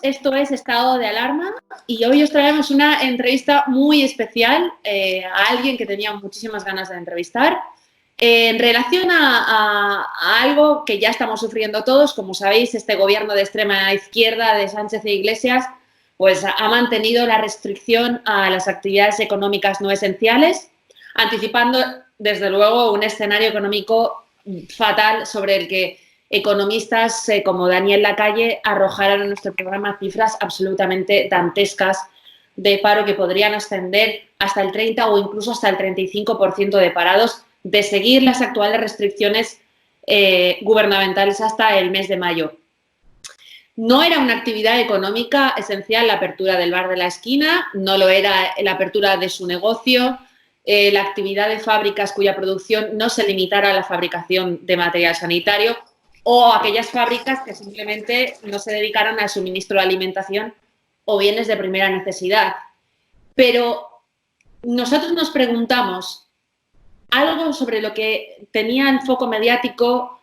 esto es Estado de Alarma y hoy os traemos una entrevista muy especial a alguien que tenía muchísimas ganas de entrevistar en relación a algo que ya estamos sufriendo todos. Como sabéis, este gobierno de extrema izquierda de Sánchez e Iglesias pues ha mantenido la restricción a las actividades económicas no esenciales, anticipando desde luego un escenario económico fatal sobre el que economistas como Daniel Lacalle arrojaron en nuestro programa cifras absolutamente dantescas de paro que podrían ascender hasta el 30 o incluso hasta el 35% de parados de seguir las actuales restricciones gubernamentales hasta el mes de mayo. No era una actividad económica esencial la apertura del bar de la esquina, no lo era la apertura de su negocio, la actividad de fábricas cuya producción no se limitara a la fabricación de material sanitario, o aquellas fábricas que simplemente no se dedicaron al suministro de alimentación o bienes de primera necesidad. Pero nosotros nos preguntamos algo sobre lo que tenía el foco mediático,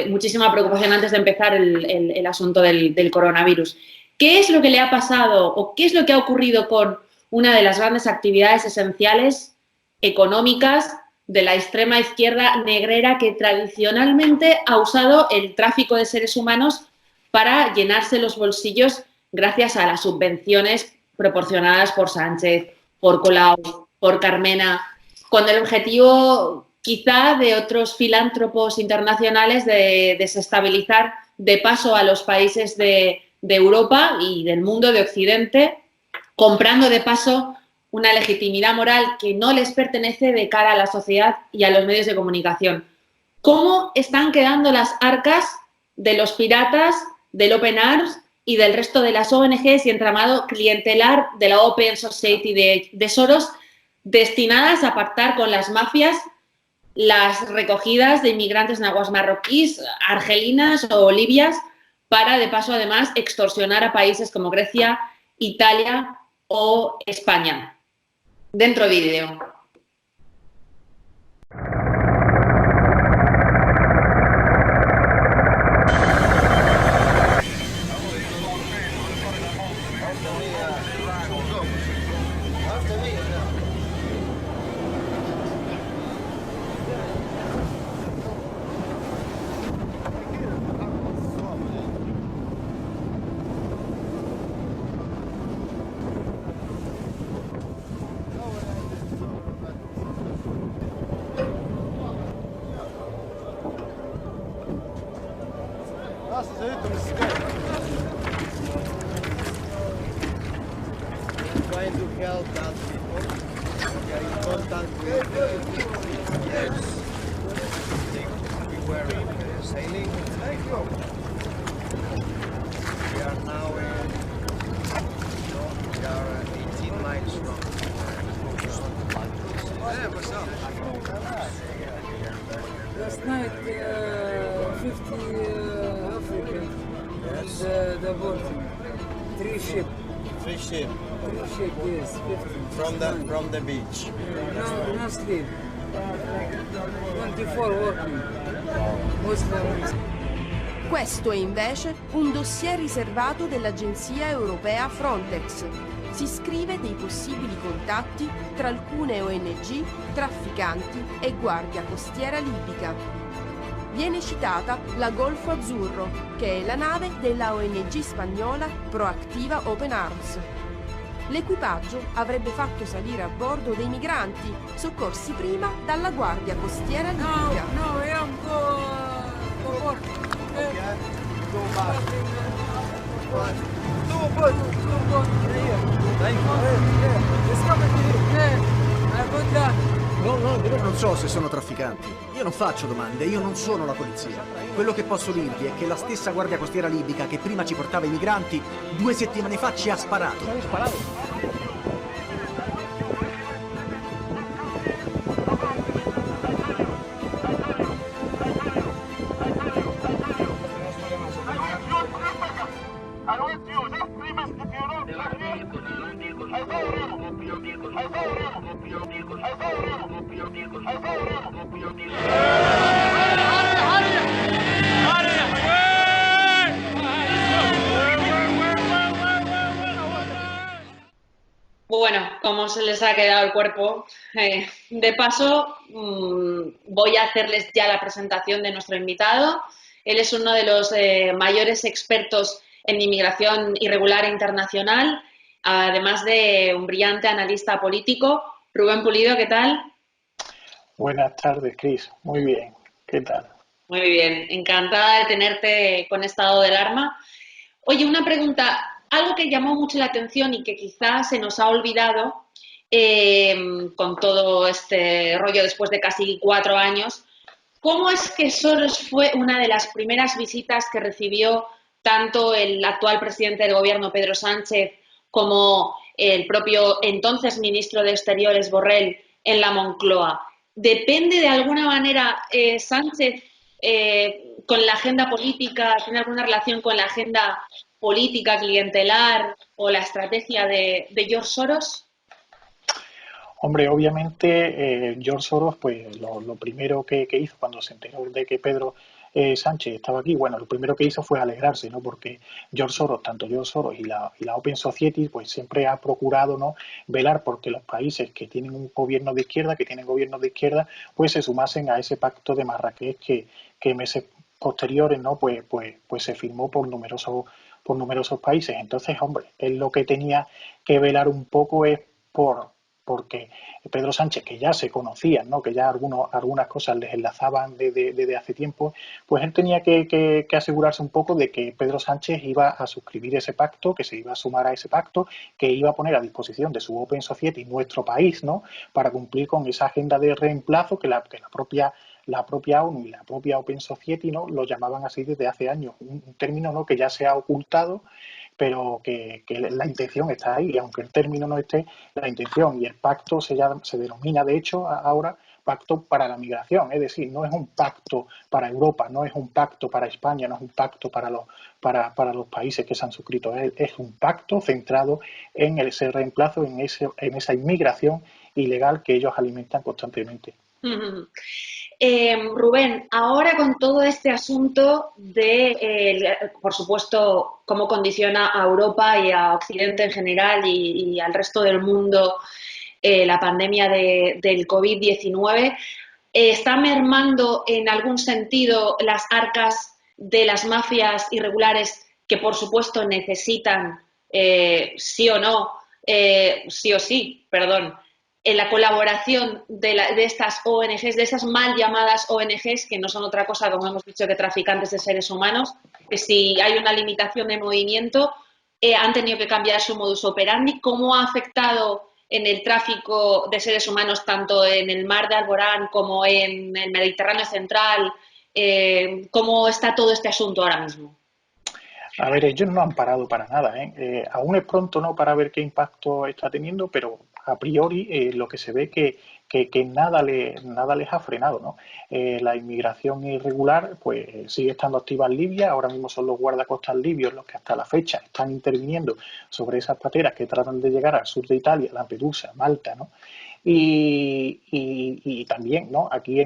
muchísima preocupación antes de empezar el asunto del coronavirus. ¿Qué es lo que le ha pasado o qué es lo que ha ocurrido con una de las grandes actividades esenciales económicas de la extrema izquierda negrera que tradicionalmente ha usado el tráfico de seres humanos para llenarse los bolsillos gracias a las subvenciones proporcionadas por Sánchez, por Colau, por Carmena, con el objetivo quizá de otros filántropos internacionales de desestabilizar de paso a los países de Europa y del mundo de Occidente, comprando de paso una legitimidad moral que no les pertenece de cara a la sociedad y a los medios de comunicación. ¿Cómo están quedando las arcas de los piratas, del Open Arms y del resto de las ONGs y entramado clientelar de la Open Society de Soros, destinadas a pactar con las mafias las recogidas de inmigrantes en aguas marroquíes, argelinas o libias, para de paso además extorsionar a países como Grecia, Italia o España? Dentro vídeo. Trying to help that people. We are in contact with yes. We were sailing. We are now we are 18 miles from what's up? Last night, 50 African and the boat, 3 ships. 3 ships. 3 ships, yes, 50. From the beach. No sleep. 24 working. Muslims. Questo è invece un dossier riservato dell'agenzia europea Frontex. Si scrive dei possibili contatti tra alcune ONG, trafficanti e guardia costiera libica. Viene citata la Golfo Azzurro, che è la nave della ONG spagnola Proactiva Open Arms. L'equipaggio avrebbe fatto salire a bordo dei migranti, soccorsi prima dalla guardia costiera libica. No, I am go work. Go back. Two boat here. It's coming here. Good luck. No, non so se sono trafficanti. Io non faccio domande, io non sono la polizia. Quello che posso dirvi è che la stessa guardia costiera libica che prima ci portava i migranti, 2 settimane fa ci ha sparato. Bueno, cómo se les ha quedado el cuerpo. De paso, voy a hacerles ya la presentación de nuestro invitado. Él es uno de los mayores expertos en inmigración irregular e internacional, además de un brillante analista político. Rubén Pulido, ¿qué tal? Buenas tardes, Cris. Muy bien. ¿Qué tal? Muy bien, encantada de tenerte con estado de alarma. Oye, una pregunta, algo que llamó mucho la atención y que quizás se nos ha olvidado con todo este rollo después de casi 4 años, ¿cómo es que Soros fue una de las primeras visitas que recibió tanto el actual presidente del gobierno, Pedro Sánchez, como el propio entonces ministro de Exteriores, Borrell, en la Moncloa? ¿Depende de alguna manera Sánchez con la agenda política, tiene alguna relación con la agenda política, clientelar o la estrategia de George Soros? Hombre, obviamente George Soros, pues lo primero que hizo cuando se enteró de que Pedro Sánchez estaba aquí, bueno, lo primero que hizo fue alegrarse, ¿no? Porque George Soros, tanto George Soros y la Open Society, pues siempre ha procurado, ¿no? Velar porque los países que tienen un gobierno de izquierda, que tienen gobiernos de izquierda, pues se sumasen a ese pacto de Marrakech que meses posteriores, ¿no? Pues se firmó por numerosos países. Entonces, hombre, él lo que tenía que velar un poco es porque Pedro Sánchez, que ya se conocían, ¿no? Que ya algunas cosas les enlazaban desde hace tiempo, pues él tenía que asegurarse un poco de que Pedro Sánchez iba a suscribir ese pacto, que se iba a sumar a ese pacto, que iba a poner a disposición de su Open Society nuestro país, ¿no? Para cumplir con esa agenda de reemplazo que la propia ONU y la propia Open Society, ¿no? Lo llamaban así desde hace años, un término, ¿no? Que ya se ha ocultado, pero que la intención está ahí, y aunque el término no esté, la intención y el pacto se denomina, de hecho, ahora pacto para la migración, es decir, no es un pacto para Europa, no es un pacto para España, no es un pacto para los países que se han suscrito, es un pacto centrado en ese reemplazo, en esa inmigración ilegal que ellos alimentan constantemente. Rubén, ahora con todo este asunto de, por supuesto, cómo condiciona a Europa y a Occidente en general y al resto del mundo la pandemia del COVID-19, ¿está mermando en algún sentido las arcas de las mafias irregulares que, por supuesto, necesitan, sí o no, sí o sí, perdón, en la colaboración de estas ONGs, de esas mal llamadas ONGs, que no son otra cosa, como hemos dicho, que traficantes de seres humanos, que si hay una limitación de movimiento, han tenido que cambiar su modus operandi? ¿Cómo ha afectado en el tráfico de seres humanos, tanto en el mar de Alborán como en el Mediterráneo central? ¿Cómo está todo este asunto ahora mismo? A ver, ellos no han parado para nada, ¿eh? Aún es pronto, ¿no?, para ver qué impacto está teniendo, pero a priori lo que se ve que nada les ha frenado, ¿no? La inmigración irregular pues sigue estando activa en Libia. Ahora mismo son los guardacostas libios los que hasta la fecha están interviniendo sobre esas pateras que tratan de llegar al sur de Italia, Lampedusa, Malta, ¿no? Y también, ¿no?, aquí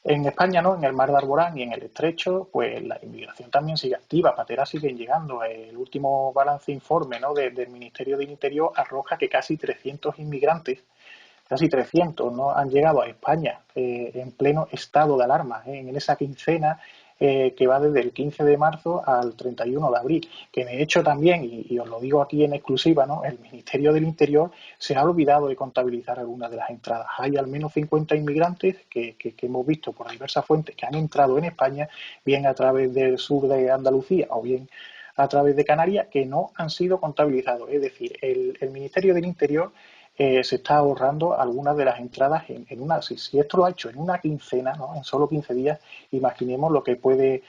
en España, ¿no?, en el mar de Alborán y en el Estrecho, pues la inmigración también sigue activa, pateras siguen llegando. El último balance informe, ¿no?, del Ministerio del Interior arroja que casi 300 inmigrantes, casi 300, ¿no?, han llegado a España en pleno estado de alarma, en esa quincena que va desde el 15 de marzo al 31 de abril, que de hecho también, y os lo digo aquí en exclusiva, ¿no?, el Ministerio del Interior se ha olvidado de contabilizar algunas de las entradas. Hay al menos 50 inmigrantes que hemos visto por diversas fuentes que han entrado en España, bien a través del sur de Andalucía o bien a través de Canarias, que no han sido contabilizados. Es decir, el Ministerio del Interior se está ahorrando algunas de las entradas en una. Si esto lo ha hecho en una quincena, ¿no?, en solo 15 días, imaginemos lo que puede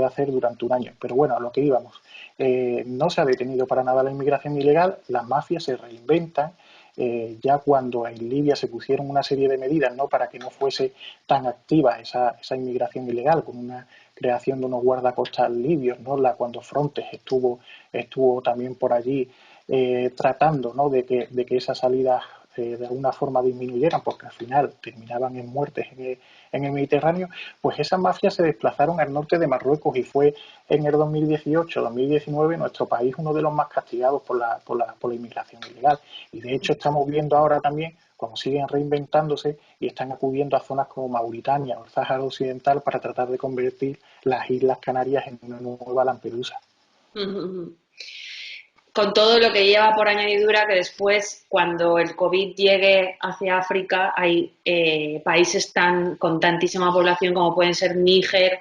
hacer durante un año. Pero bueno, a lo que íbamos. No se ha detenido para nada la inmigración ilegal, las mafias se reinventan. Ya cuando en Libia se pusieron una serie de medidas, ¿no?, para que no fuese tan activa esa inmigración ilegal, con una creación de unos guardacostas libios, ¿no?, cuando Frontex estuvo también por allí tratando, ¿no?, de que esas salidas de alguna forma disminuyeran, porque al final terminaban en muertes en el Mediterráneo, pues esas mafias se desplazaron al norte de Marruecos y fue en el 2018-2019 nuestro país uno de los más castigados por la inmigración ilegal. Y de hecho estamos viendo ahora también cómo siguen reinventándose y están acudiendo a zonas como Mauritania o el Sáhara Occidental para tratar de convertir las Islas Canarias en una nueva Lampedusa. Con todo lo que lleva por añadidura que después, cuando el COVID llegue hacia África, hay países con tantísima población como pueden ser Níger,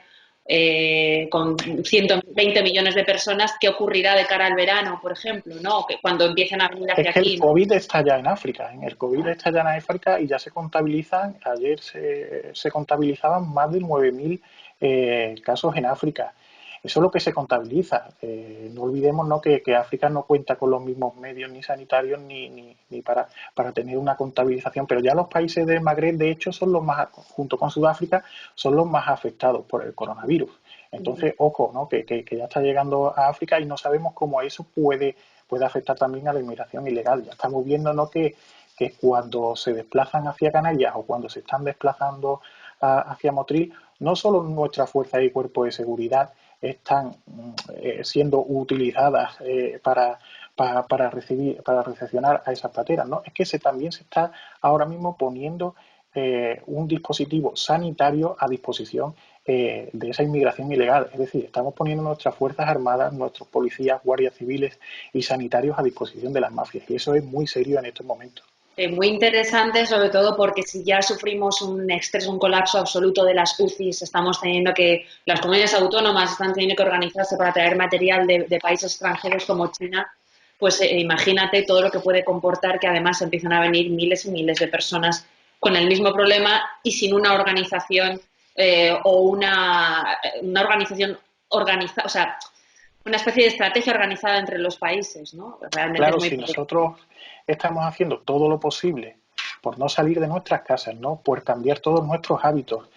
con 120 millones de personas. ¿Qué ocurrirá de cara al verano, por ejemplo, ¿no? Que cuando empiecen a venir hacia Es que aquí, el ¿no? COVID está ya en África, el COVID está ya en África y ya se contabilizan, ayer se contabilizaban más de 9.000 casos en África. Eso es lo que se contabiliza. No olvidemos, ¿no?, que África no cuenta con los mismos medios ni sanitarios ni para tener una contabilización, pero ya los países del Magreb, de hecho, son los más, junto con Sudáfrica, son los más afectados por el coronavirus. Entonces, ojo, ¿no?, que ya está llegando a África y no sabemos cómo eso puede afectar también a la inmigración ilegal. Ya estamos viendo, ¿no?, que cuando se desplazan hacia Canarias o cuando se están desplazando hacia Motril, no solo nuestras fuerzas y cuerpos de seguridad están siendo utilizadas para recepcionar a esas pateras, ¿no? Es que también se está ahora mismo poniendo un dispositivo sanitario a disposición de esa inmigración ilegal. Es decir, estamos poniendo nuestras fuerzas armadas, nuestros policías, guardias civiles y sanitarios a disposición de las mafias. Y eso es muy serio en estos momentos. Muy interesante, sobre todo porque si ya sufrimos un estrés, un colapso absoluto de las UCIs, las comunidades autónomas están teniendo que organizarse para traer material de países extranjeros como China, pues imagínate todo lo que puede comportar que además empiezan a venir miles y miles de personas con el mismo problema y sin una organización o una organización organizada, o sea, una especie de estrategia organizada entre los países, ¿no? Realmente Claro, es muy si nosotros estamos haciendo todo lo posible por no salir de nuestras casas, ¿no?, por cambiar todos nuestros hábitos,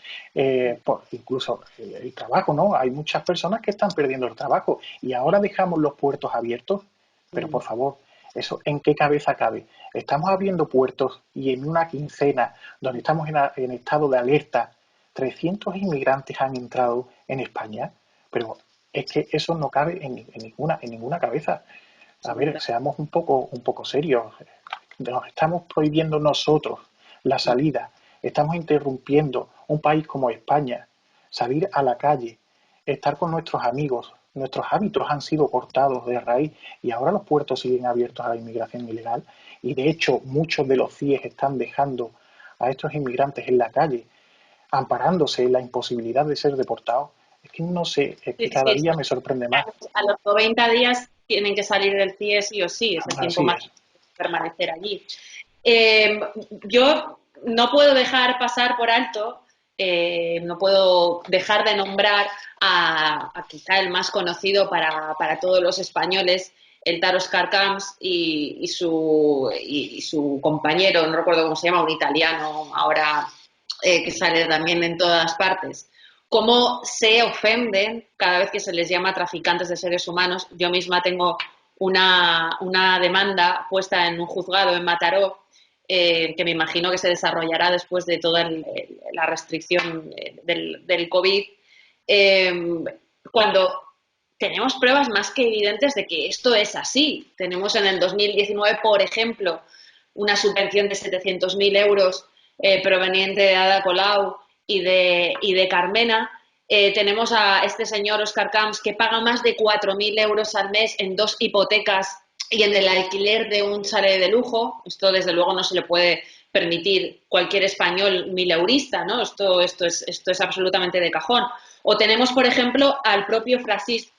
por incluso el trabajo, ¿no? Hay muchas personas que están perdiendo el trabajo y ahora dejamos los puertos abiertos, pero por favor, ¿eso en qué cabeza cabe? Estamos abriendo puertos y en una quincena donde estamos en estado de alerta, 300 inmigrantes han entrado en España, pero es que eso no cabe en ninguna cabeza. A ver, seamos un poco serios. Nos estamos prohibiendo nosotros la salida. Estamos interrumpiendo un país como España, salir a la calle, estar con nuestros amigos. Nuestros hábitos han sido cortados de raíz y ahora los puertos siguen abiertos a la inmigración ilegal. Y de hecho, muchos de los CIEs están dejando a estos inmigrantes en la calle, amparándose en la imposibilidad de ser deportados. Es que no sé, es que cada día me sorprende más. A los 90 días tienen que salir del CIE sí o sí, es el tiempo más que permanecer allí. Yo no puedo dejar pasar por alto, no puedo dejar de nombrar a quizá el más conocido para todos los españoles, el Taro Oscar Camps y su compañero, no recuerdo cómo se llama, un italiano ahora que sale también en todas partes. Cómo se ofenden cada vez que se les llama traficantes de seres humanos. Yo misma tengo una demanda puesta en un juzgado en Mataró, que me imagino que se desarrollará después de toda la restricción del COVID, cuando tenemos pruebas más que evidentes de que esto es así. Tenemos en el 2019, por ejemplo, una subvención de 700.000 euros proveniente de Ada Colau y de Carmena. Tenemos a este señor Oscar Camps que paga más de 4.000 euros al mes en 2 hipotecas y en el alquiler de un chalet de lujo. Esto desde luego no se le puede permitir cualquier español mileurista, ¿no? Esto es absolutamente de cajón. O tenemos, por ejemplo, al propio Francis,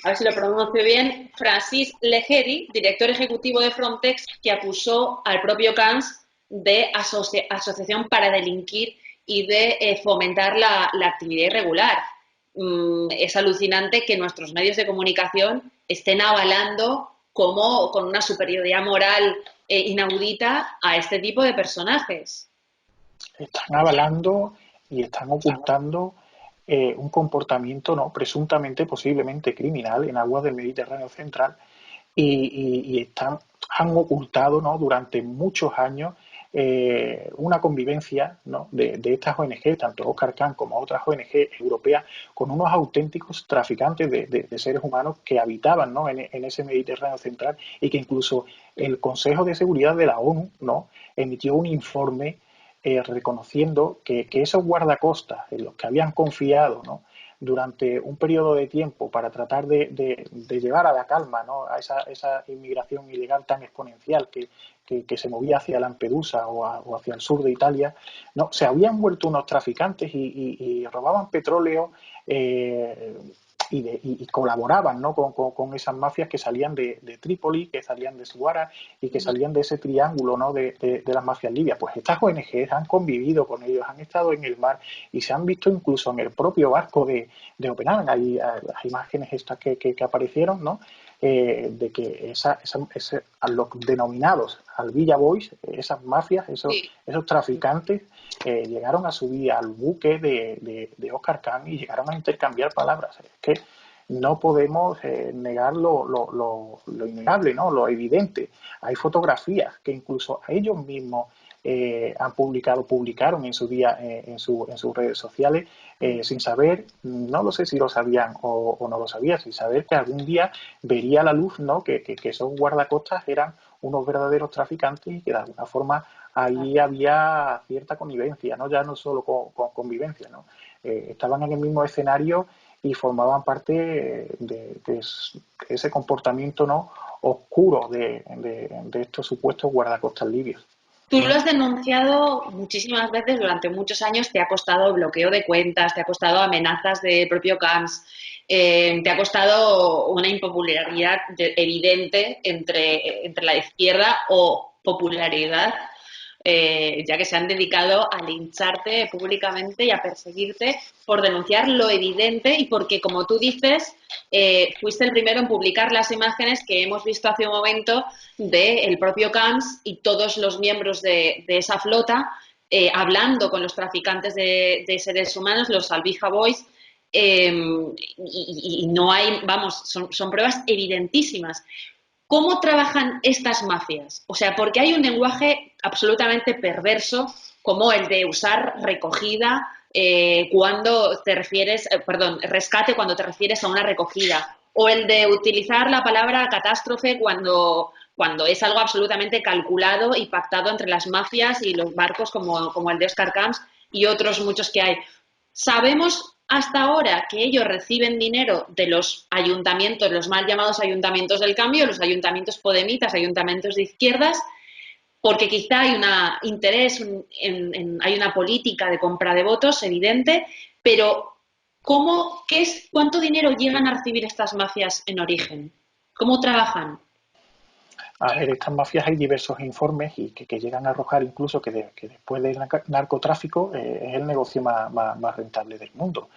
a ver si lo pronuncio bien, Francis Leheri, director ejecutivo de Frontex, que acusó al propio Camps de asociación para delinquir y de fomentar la actividad irregular. Es alucinante que nuestros medios de comunicación estén avalando como con una superioridad moral inaudita a este tipo de personajes. Están avalando y están ocultando un comportamiento no presuntamente, posiblemente criminal en aguas del Mediterráneo central y están han ocultado, ¿no?, durante muchos años una convivencia, ¿no?, de estas ONG, tanto Oscar Kahn como otras ONG europeas, con unos auténticos traficantes de seres humanos que habitaban, ¿no?, en ese Mediterráneo central, y que incluso el Consejo de Seguridad de la ONU, ¿no?, emitió un informe reconociendo que esos guardacostas en los que habían confiado, ¿no?, durante un periodo de tiempo para tratar de llevar a la calma, ¿no?, a esa inmigración ilegal tan exponencial que se movía hacia Lampedusa o hacia el sur de Italia, no, se habían vuelto unos traficantes y robaban petróleo y colaboraban, ¿no?, con esas mafias que salían de Trípoli, que salían de Suara y que salían de ese triángulo, ¿no?, de las mafias libias. Pues estas ONGs han convivido con ellos, han estado en el mar y se han visto incluso en el propio barco de Open Arms. Hay las imágenes estas que aparecieron, ¿no?, de que a los denominados Alvilla Boys, esas mafias, esos traficantes, llegaron a subir al buque de Oscar Kahn y llegaron a intercambiar palabras. Es que no podemos negar lo innegable, ¿no?, lo evidente. Hay fotografías que incluso ellos mismos publicaron en su día en sus redes sociales, sin saber, no lo sé si lo sabían o no lo sabían, sin saber que algún día vería a la luz, ¿no?, que esos guardacostas eran unos verdaderos traficantes y que de alguna forma ahí había cierta connivencia, ¿no?, ya no solo con convivencia, ¿no? Estaban en el mismo escenario y formaban parte de ese comportamiento, ¿no?, oscuro de estos supuestos guardacostas libios. Tú lo has denunciado muchísimas veces durante muchos años, te ha costado bloqueo de cuentas, te ha costado amenazas del propio Camps, te ha costado una impopularidad evidente entre la izquierda o popularidad, ya que se han dedicado a lincharte públicamente y a perseguirte por denunciar lo evidente y porque, como tú dices, fuiste el primero en publicar las imágenes que hemos visto hace un momento del propio Camps y todos los miembros de esa flota hablando con los traficantes de seres humanos, los Albija Boys, y no hay, vamos, son pruebas evidentísimas. ¿Cómo trabajan estas mafias? O sea, porque hay un lenguaje absolutamente perverso como el de usar recogida cuando te refieres, rescate cuando te refieres a una recogida, o el de utilizar la palabra catástrofe cuando es algo absolutamente calculado y pactado entre las mafias y los barcos como el de Oscar Camps y otros muchos que hay. Sabemos hasta ahora que ellos reciben dinero de los ayuntamientos, los mal llamados ayuntamientos del cambio, los ayuntamientos podemitas, ayuntamientos de izquierdas, porque quizá hay un interés, hay una política de compra de votos evidente, pero ¿cuánto dinero llegan a recibir estas mafias en origen? ¿Cómo trabajan? A ver, estas mafias hay diversos informes y que llegan a arrojar incluso que después del narcotráfico es el negocio más rentable del mundo.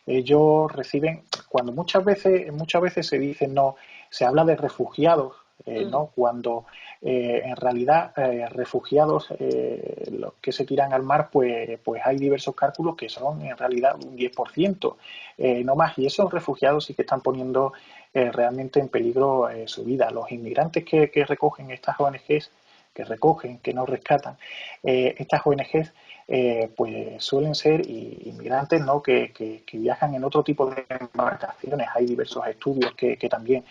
Ellos reciben, cuando muchas veces se dice, no, se habla de refugiados, ¿no?, cuando en realidad refugiados los que se tiran al mar, pues hay diversos cálculos que son en realidad un 10%, no más, y esos refugiados sí que están poniendo realmente en peligro su vida. Los inmigrantes que recogen estas ONGs, que no rescatan, estas ONGs pues suelen ser inmigrantes, ¿no?, que viajan en otro tipo de embarcaciones. Hay diversos estudios que también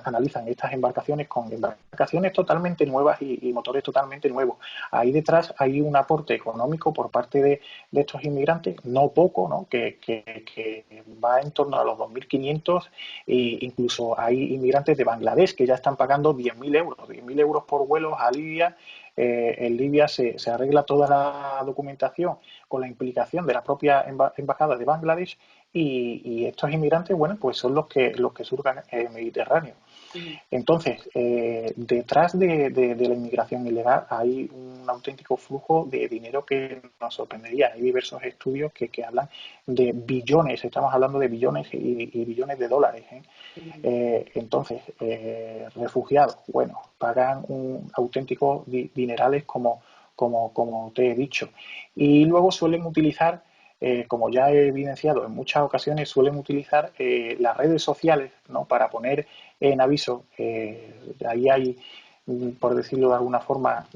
analizan estas embarcaciones con embarcaciones totalmente nuevas y motores totalmente nuevos. Ahí detrás hay un aporte económico por parte de estos inmigrantes, no poco, ¿no?, que va en torno a los 2.500, e incluso hay inmigrantes de Bangladesh que ya están pagando 10.000 euros por vuelos a Libia. En Libia se arregla toda la documentación con la implicación de la propia embajada de Bangladesh y estos inmigrantes, bueno, pues son los que surcan el Mediterráneo. Entonces, detrás de la inmigración ilegal hay un auténtico flujo de dinero que nos sorprendería. Hay diversos estudios que hablan de billones, estamos hablando de billones y billones de dólares. Entonces, refugiados, bueno, pagan un auténtico dinerales como te he dicho. Y luego suelen utilizar como ya he evidenciado en muchas ocasiones, suelen utilizar las redes sociales, ¿no? Para poner en aviso. Ahí hay, por decirlo de alguna forma,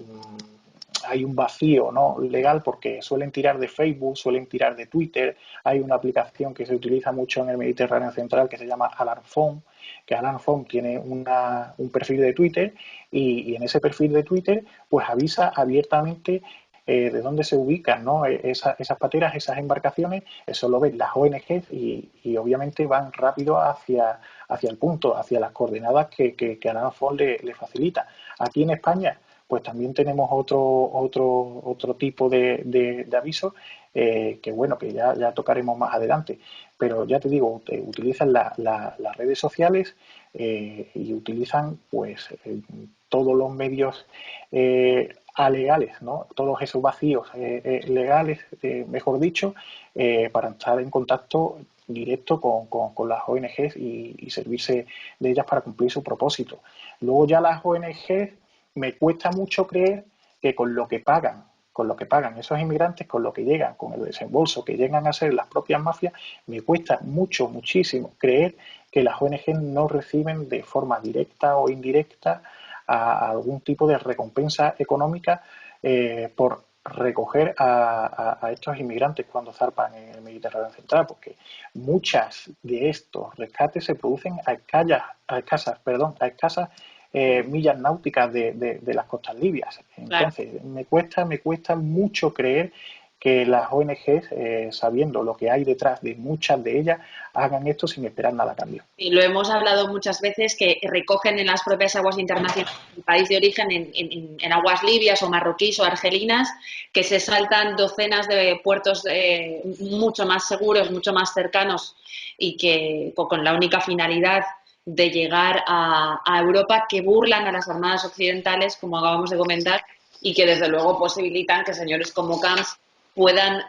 hay un vacío, ¿no? legal, porque suelen tirar de Facebook, suelen tirar de Twitter. Hay una aplicación que se utiliza mucho en el Mediterráneo Central que se llama Alarmphone, que Alarmphone tiene un perfil de Twitter y en ese perfil de Twitter pues avisa abiertamente de dónde se ubican, ¿no? esas pateras, esas embarcaciones. Eso lo ven las ONGs y obviamente van rápido hacia el punto, hacia las coordenadas que Alarmphone le facilita. Aquí en España pues también tenemos otro tipo de avisos que bueno, que ya tocaremos más adelante. Pero ya te digo, utilizan las redes sociales y utilizan pues todos los medios alegales, ¿no? Todos esos vacíos legales, mejor dicho, para estar en contacto directo con las ONGs y servirse de ellas para cumplir su propósito. Luego ya las ONGs, me cuesta mucho creer que con lo que pagan esos inmigrantes, con lo que llegan, con el desembolso que llegan a ser las propias mafias, me cuesta muchísimo creer que las ONG no reciben de forma directa o indirecta a algún tipo de recompensa económica por recoger a estos inmigrantes cuando zarpan en el Mediterráneo Central, porque muchas de estos rescates se producen a escasas millas náuticas de las costas libias. Entonces, claro, me cuesta mucho creer que las ONGs, sabiendo lo que hay detrás de muchas de ellas, hagan esto sin esperar nada a cambio. Y lo hemos hablado muchas veces, que recogen en las propias aguas internacionales del país de origen, en aguas libias o marroquíes o argelinas, que se saltan docenas de puertos mucho más seguros, mucho más cercanos y que con la única finalidad de llegar a Europa, que burlan a las armadas occidentales, como acabamos de comentar, y que desde luego posibilitan que señores como Camps puedan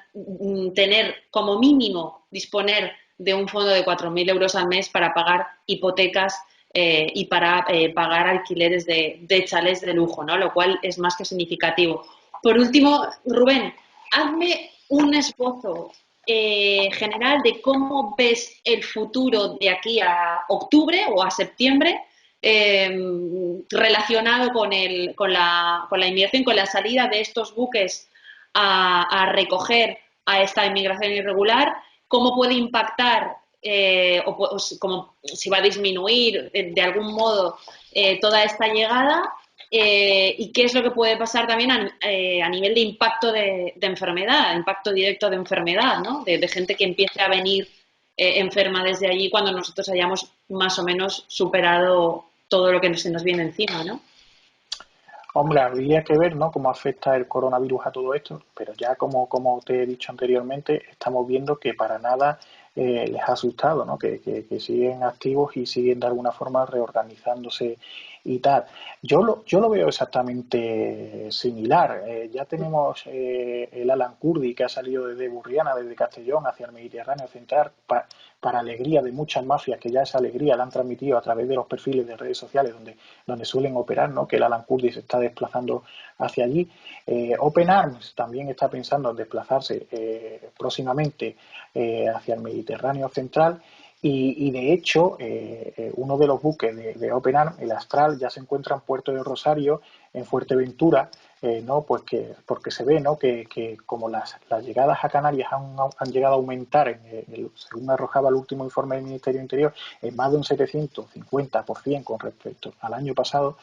tener como mínimo, disponer de un fondo de 4.000 euros al mes para pagar hipotecas y para pagar alquileres de chalés de lujo, ¿no? Lo cual es más que significativo. Por último, Rubén, hazme un esbozo general de cómo ves el futuro de aquí a octubre o a septiembre relacionado con la inmigración, con la salida de estos buques a recoger a esta inmigración irregular, cómo puede impactar o como si va a disminuir de algún modo toda esta llegada y qué es lo que puede pasar también a nivel de impacto de enfermedad, impacto directo de enfermedad, ¿no? De gente que empiece a venir enferma desde allí cuando nosotros hayamos más o menos superado todo lo que se nos viene encima, ¿no? Hombre, habría que ver, ¿no?, cómo afecta el coronavirus a todo esto, pero ya como te he dicho anteriormente, estamos viendo que para nada les ha asustado, ¿no?, que siguen activos y siguen de alguna forma reorganizándose y tal. Yo lo veo exactamente similar. Ya tenemos el Alan Kurdi, que ha salido desde Burriana, desde Castellón hacia el Mediterráneo Central, para alegría de muchas mafias, que ya esa alegría la han transmitido a través de los perfiles de redes sociales donde suelen operar, ¿no?, que el Alan Kurdi se está desplazando hacia allí. Open Arms también está pensando en desplazarse próximamente hacia el Mediterráneo Central y de hecho uno de los buques de Open Arms, el Astral, ya se encuentra en Puerto de Rosario, en Fuerteventura, ¿no? Pues porque se ve, ¿no?, que como las llegadas a Canarias han llegado a aumentar, según arrojaba el último informe del Ministerio del Interior, en más de un 750% con respecto al año pasado,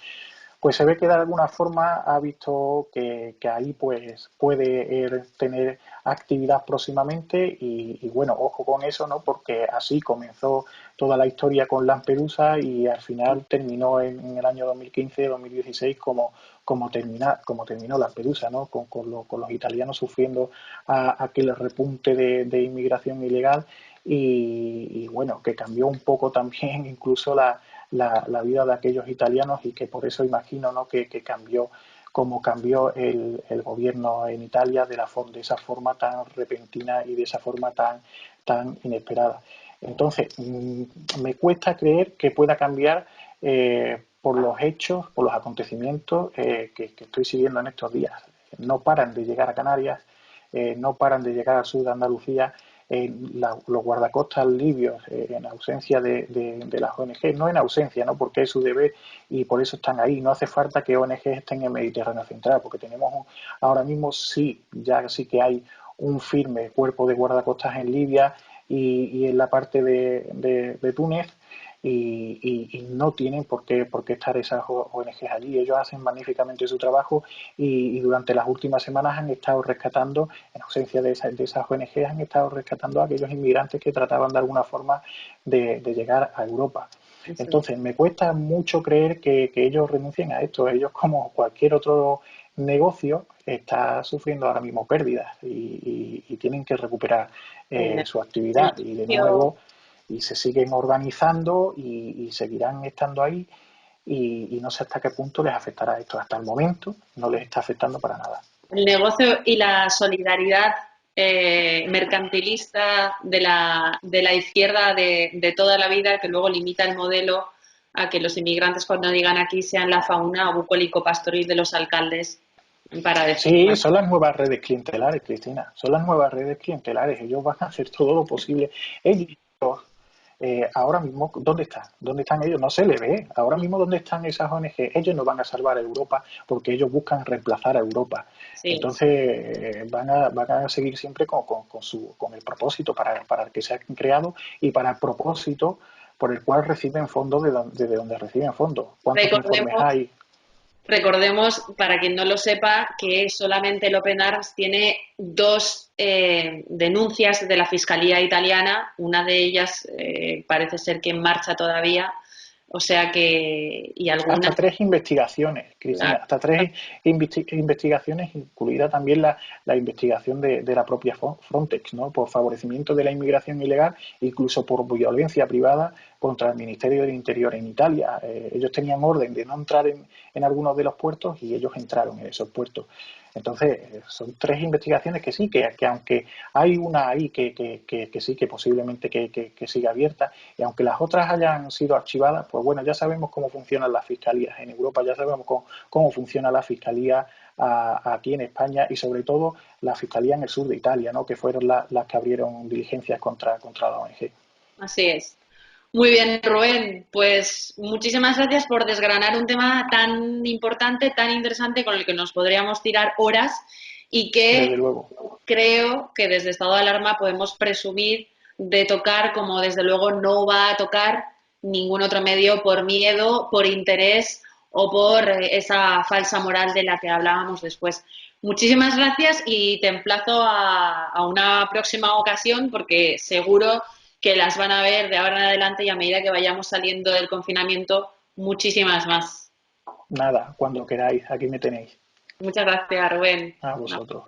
pues se ve que de alguna forma ha visto que ahí pues puede tener actividad próximamente y bueno, ojo con eso, ¿no?, porque así comenzó toda la historia con Lampedusa y al final terminó en el año 2015-2016 como terminó Lampedusa, ¿no?, con los italianos sufriendo aquel repunte de inmigración ilegal y bueno, que cambió un poco también incluso la vida de aquellos italianos y que por eso imagino, ¿no?, que cambió como cambió el gobierno en Italia de esa forma tan repentina y de esa forma tan inesperada. Entonces, me cuesta creer que pueda cambiar por los hechos, por los acontecimientos que estoy siguiendo en estos días. No paran de llegar a Canarias, no paran de llegar al sur de Andalucía. Los guardacostas libios, en ausencia de las ONG, no en ausencia, ¿no? Porque es su deber y por eso están ahí. No hace falta que ONG estén en el Mediterráneo Central, porque ahora mismo sí que hay un firme cuerpo de guardacostas en Libia y en la parte de Túnez. Y no tienen por qué estar esas ONGs allí. Ellos hacen magníficamente su trabajo y durante las últimas semanas han estado rescatando, en ausencia de esas ONGs, han estado rescatando a aquellos inmigrantes que trataban de alguna forma de llegar a Europa. Entonces, me cuesta mucho creer que ellos renuncien a esto. Ellos, como cualquier otro negocio, está sufriendo ahora mismo pérdidas y tienen que recuperar su actividad. Y de nuevo, y se siguen organizando y seguirán estando ahí y no sé hasta qué punto les afectará esto. Hasta el momento no les está afectando para nada. El negocio y la solidaridad mercantilista de la izquierda de toda la vida, que luego limita el modelo a que los inmigrantes cuando llegan aquí sean la fauna bucólico-pastoril de los alcaldes. Para decir, Sí, son las nuevas redes clientelares, Cristina. Son las nuevas redes clientelares. Ellos van a hacer todo lo posible. Ellos, ahora mismo, ¿dónde están? ¿Dónde están ellos? No se le ve. Ahora mismo, ¿dónde están esas ONG? Ellos no van a salvar a Europa porque ellos buscan reemplazar a Europa. sí. Entonces, van a seguir siempre con el propósito para el que se han creado y para el propósito por el cual reciben fondos de donde reciben fondos. ¿Cuántos informes hay? Recordemos, para quien no lo sepa, que solamente el Open Arms tiene 2 denuncias de la Fiscalía italiana. Una de ellas parece ser que en marcha todavía. O sea que... y algunas... Hasta 3 investigaciones, Cristina. Hasta 3 investigaciones, incluida también la investigación de la propia Frontex, ¿no? Por favorecimiento de la inmigración ilegal, incluso por violencia privada contra el Ministerio del Interior en Italia. Ellos tenían orden de no entrar en algunos de los puertos y ellos entraron en esos puertos. Entonces, son 3 investigaciones que sí, que aunque hay una ahí que sí, que posiblemente que siga abierta, y aunque las otras hayan sido archivadas, pues bueno, ya sabemos cómo funcionan las fiscalías en Europa, ya sabemos cómo funciona la fiscalía aquí en España y sobre todo la fiscalía en el sur de Italia, ¿no? Que fueron las que abrieron diligencias contra la ONG. Así es. Muy bien, Rubén. Pues muchísimas gracias por desgranar un tema tan importante, tan interesante, con el que nos podríamos tirar horas y que desde luego creo que desde estado de alarma podemos presumir de tocar, como desde luego no va a tocar ningún otro medio por miedo, por interés o por esa falsa moral de la que hablábamos después. Muchísimas gracias y te emplazo a una próxima ocasión porque seguro que las van a ver de ahora en adelante y a medida que vayamos saliendo del confinamiento, muchísimas más. Nada, cuando queráis, aquí me tenéis. Muchas gracias, Rubén. A vosotros.